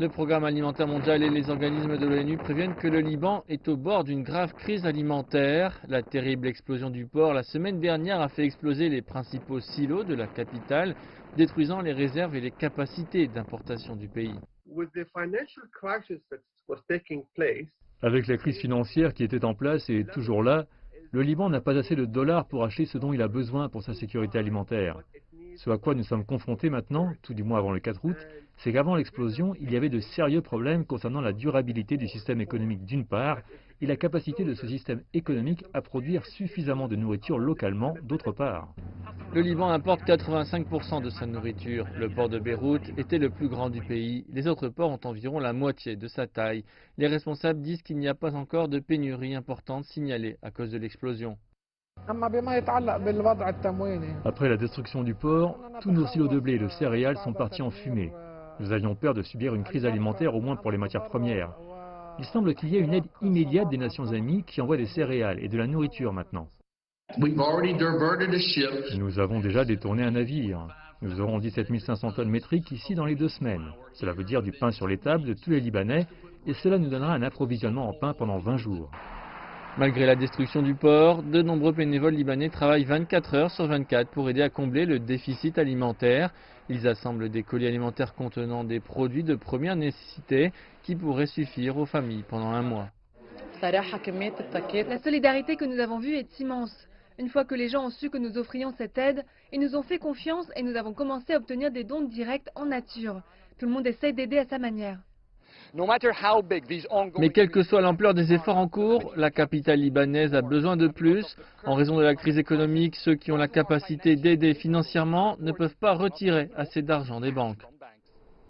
Le Programme alimentaire mondial et les organismes de l'ONU préviennent que le Liban est au bord d'une grave crise alimentaire. La terrible explosion du porc la semaine dernière a fait exploser les principaux silos de la capitale, détruisant les réserves et les capacités d'importation du pays. Avec la crise financière qui était en place et toujours là, le Liban n'a pas assez de dollars pour acheter ce dont il a besoin pour sa sécurité alimentaire. Ce à quoi nous sommes confrontés maintenant, tout du moins avant le 4 août, c'est qu'avant l'explosion, il y avait de sérieux problèmes concernant la durabilité du système économique d'une part et la capacité de ce système économique à produire suffisamment de nourriture localement d'autre part. Le Liban importe 85% de sa nourriture. Le port de Beyrouth était le plus grand du pays. Les autres ports ont environ la moitié de sa taille. Les responsables disent qu'il n'y a pas encore de pénurie importante signalée à cause de l'explosion. Après la destruction du port, tous nos silos de blé et de céréales sont partis en fumée. Nous avions peur de subir une crise alimentaire, au moins pour les matières premières. Il semble qu'il y ait une aide immédiate des Nations Unies qui envoie des céréales et de la nourriture maintenant. Nous avons déjà détourné un navire. Nous aurons 17 500 tonnes métriques ici dans les 2 semaines. Cela veut dire du pain sur les tables de tous les Libanais et cela nous donnera un approvisionnement en pain pendant 20 jours. Malgré la destruction du port, de nombreux bénévoles libanais travaillent 24 heures sur 24 pour aider à combler le déficit alimentaire. Ils assemblent des colis alimentaires contenant des produits de première nécessité qui pourraient suffire aux familles pendant un mois. La solidarité que nous avons vue est immense. Une fois que les gens ont su que nous offrions cette aide, ils nous ont fait confiance et nous avons commencé à obtenir des dons directs en nature. Tout le monde essaie d'aider à sa manière. Mais quelle que soit l'ampleur des efforts en cours, la capitale libanaise a besoin de plus. En raison de la crise économique, ceux qui ont la capacité d'aider financièrement ne peuvent pas retirer assez d'argent des banques.